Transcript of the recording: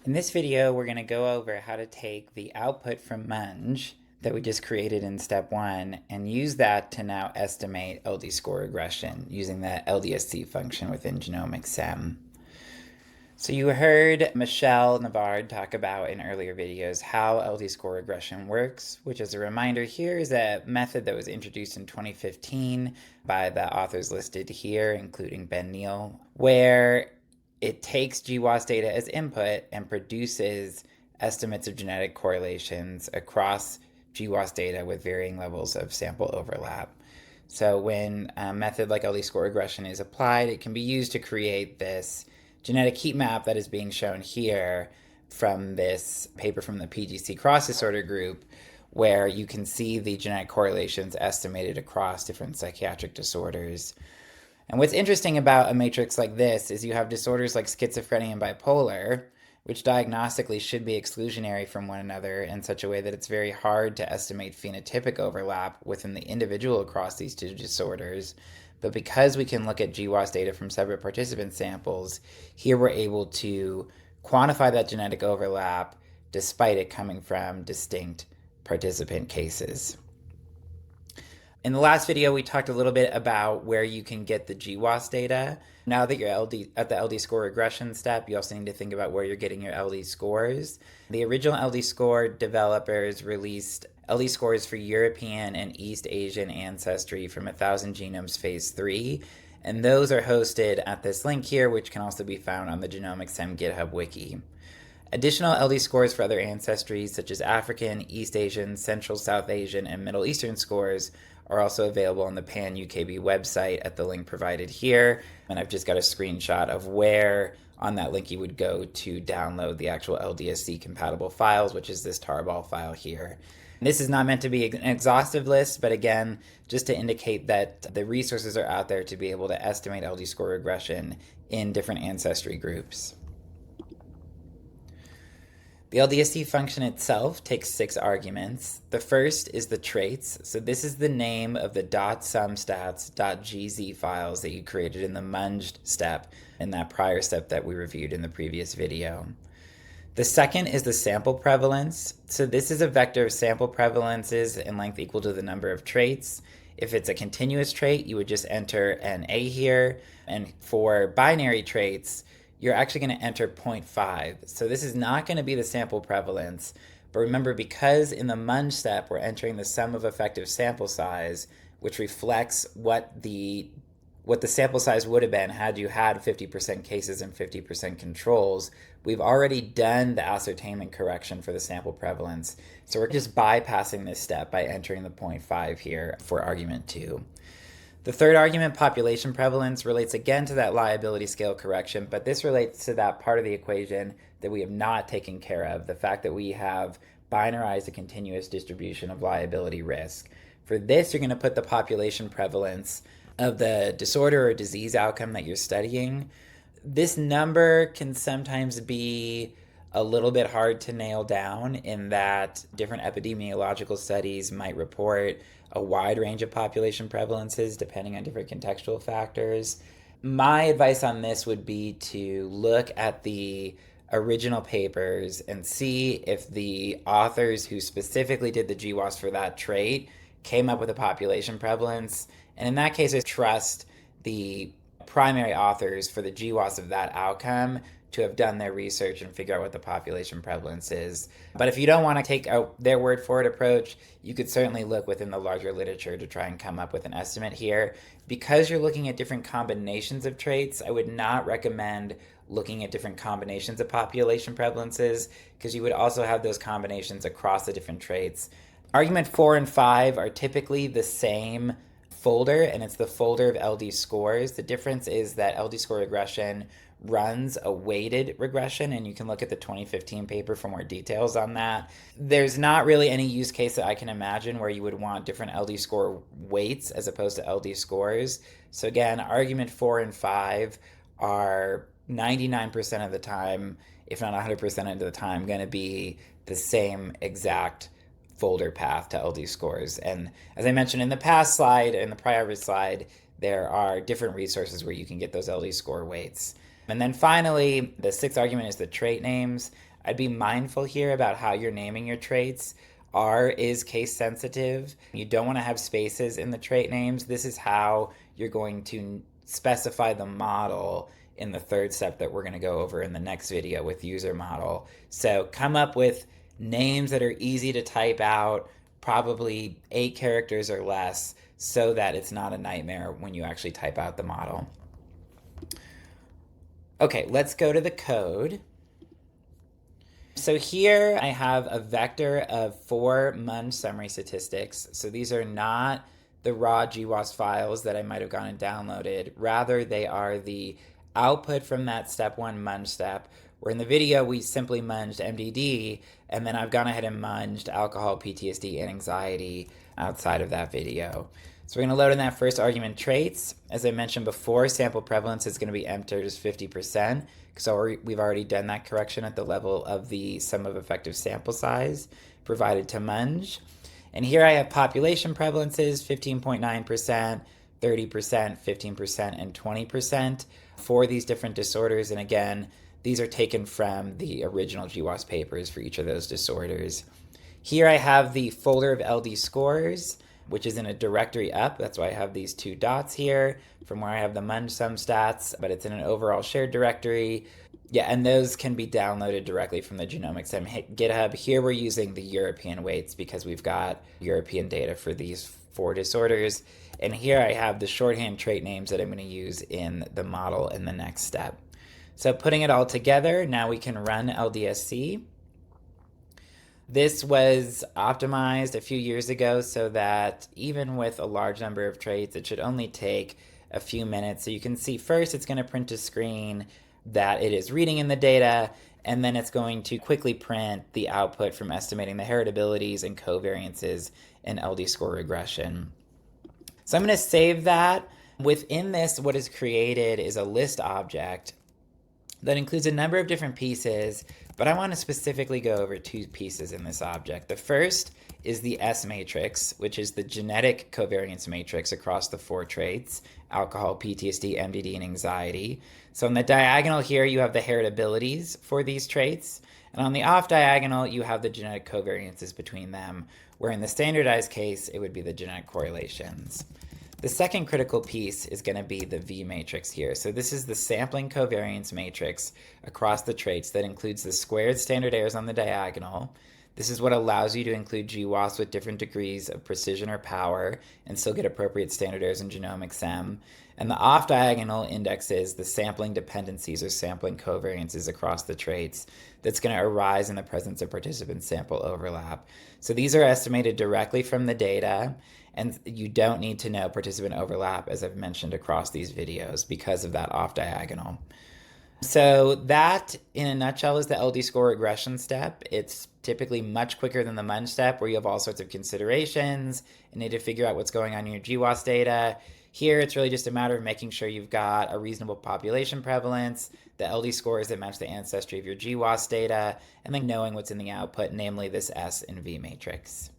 In this video, we're going to go over how to take the output from Munge that we just created in step 1 and use that to now estimate LD score regression using the LDSC function within genomics M. So you heard Michelle Navard talk about in earlier videos how LD score regression works, which as a reminder here is a method that was introduced in 2015 by the authors listed here, including Ben Neal, where it takes GWAS data as input and produces estimates of genetic correlations across GWAS data with varying levels of sample overlap. So when a method like LD score regression is applied, it can be used to create this genetic heat map that is being shown here from this paper from the PGC cross disorder group, where you can see the genetic correlations estimated across different psychiatric disorders. And what's interesting about a matrix like this is you have disorders like schizophrenia and bipolar, which diagnostically should be exclusionary from one another in such a way that it's very hard to estimate phenotypic overlap within the individual across these two disorders. But because we can look at GWAS data from separate participant samples, here we're able to quantify that genetic overlap despite it coming from distinct participant cases. In the last video, we talked a little bit about where you can get the GWAS data. Now that you're at the LD score regression step, you also need to think about where you're getting your LD scores. The original LD score developers released LD scores for European and East Asian ancestry from 1,000 Genomes Phase 3, and those are hosted at this link here, which can also be found on the Genomics M GitHub wiki. Additional LD scores for other ancestries, such as African, East Asian, Central South Asian, and Middle Eastern scores, are also available on the PAN-UKB website at the link provided here. And I've just got a screenshot of where on that link you would go to download the actual LDSC compatible files, which is this tarball file here. This is not meant to be an exhaustive list, but again, just to indicate that the resources are out there to be able to estimate LD score regression in different ancestry groups. The LDSC function itself takes 6 arguments. The first is the traits. So this is the name of the .sumstats.gz files that you created in the munged step in that prior step that we reviewed in the previous video. The second is the sample prevalence. So this is a vector of sample prevalences in length equal to the number of traits. If it's a continuous trait, you would just enter an A here. And for binary traits, you're actually going to enter 0.5. So this is not going to be the sample prevalence. But remember, because in the munge step, we're entering the sum of effective sample size, which reflects what the sample size would have been had you had 50% cases and 50% controls. We've already done the ascertainment correction for the sample prevalence. So we're just bypassing this step by entering the 0.5 here for argument 2. The third argument, population prevalence, relates again to that liability scale correction, but this relates to that part of the equation that we have not taken care of, the fact that we have binarized a continuous distribution of liability risk. For this, you're going to put the population prevalence of the disorder or disease outcome that you're studying. This number can sometimes be a little bit hard to nail down in that different epidemiological studies might report a wide range of population prevalences depending on different contextual factors. My advice on this would be to look at the original papers and see if the authors who specifically did the GWAS for that trait came up with a population prevalence. And in that case, I trust the primary authors for the GWAS of that outcome to have done their research and figure out what the population prevalence is. But if you don't want to take their word for it approach, you could certainly look within the larger literature to try and come up with an estimate here. Because you're looking at different combinations of traits, I would not recommend looking at different combinations of population prevalences, because you would also have those combinations across the different traits. Argument 4 and 5 are typically the same folder, and it's the folder of LD scores. The difference is that LD score regression runs a weighted regression, and you can look at the 2015 paper for more details on that. There's not really any use case that I can imagine where you would want different LD score weights as opposed to LD scores. So again, argument 4 and 5 are 99% of the time, if not 100% of the time, going to be the same exact folder path to LD scores. And as I mentioned in the past slide, in the prior slide, there are different resources where you can get those LD score weights. And then finally, the sixth argument is the trait names. I'd be mindful here about how you're naming your traits. R is case sensitive. You don't want to have spaces in the trait names. This is how you're going to specify the model in the third step that we're going to go over in the next video with user model. So come up with names that are easy to type out, probably 8 characters or less, so that it's not a nightmare when you actually type out the model. Okay, let's go to the code. So here I have a vector of 4 Munge summary statistics. So these are not the raw GWAS files that I might have gone and downloaded. Rather, they are the output from that step 1 Munge step, where in the video we simply munged MDD, and then I've gone ahead and munged alcohol, PTSD, and anxiety outside of that video. So we're going to load in that first argument traits. As I mentioned before, sample prevalence is going to be entered as 50%, because we've already done that correction at the level of the sum of effective sample size provided to Munge. And here I have population prevalences, 15.9%, 30%, 15%, and 20% for these different disorders. And again, these are taken from the original GWAS papers for each of those disorders. Here I have the folder of LD scores, which is in a directory up. That's why I have these 2 dots here from where I have the Munge sum stats, but it's in an overall shared directory. Yeah, and those can be downloaded directly from the Genomics and GitHub. Here we're using the European weights because we've got European data for these 4 disorders. And here I have the shorthand trait names that I'm going to use in the model in the next step. So putting it all together, now we can run LDSC. This was optimized a few years ago so that even with a large number of traits, it should only take a few minutes. So you can see first it's going to print a screen that it is reading in the data, and then it's going to quickly print the output from estimating the heritabilities and covariances in LD score regression. So I'm going to save that. Within this, what is created is a list object that includes a number of different pieces, but I want to specifically go over 2 pieces in this object. The first is the S matrix, which is the genetic covariance matrix across the 4 traits: alcohol, PTSD, MDD, and anxiety. So on the diagonal here, you have the heritabilities for these traits, and on the off diagonal, you have the genetic covariances between them, where in the standardized case, it would be the genetic correlations. The second critical piece is going to be the V matrix here. So this is the sampling covariance matrix across the traits that includes the squared standard errors on the diagonal. This is what allows you to include GWAS with different degrees of precision or power and still get appropriate standard errors in genomics M. And the off-diagonal indexes the sampling dependencies or sampling covariances across the traits that's going to arise in the presence of participant sample overlap. So these are estimated directly from the data, and you don't need to know participant overlap, as I've mentioned across these videos, because of that off-diagonal. So that, in a nutshell, is the LD score regression step. It's typically much quicker than the Munge step, where you have all sorts of considerations and need to figure out what's going on in your GWAS data. Here, it's really just a matter of making sure you've got a reasonable population prevalence, the LD scores that match the ancestry of your GWAS data, and then knowing what's in the output, namely this S and V matrix.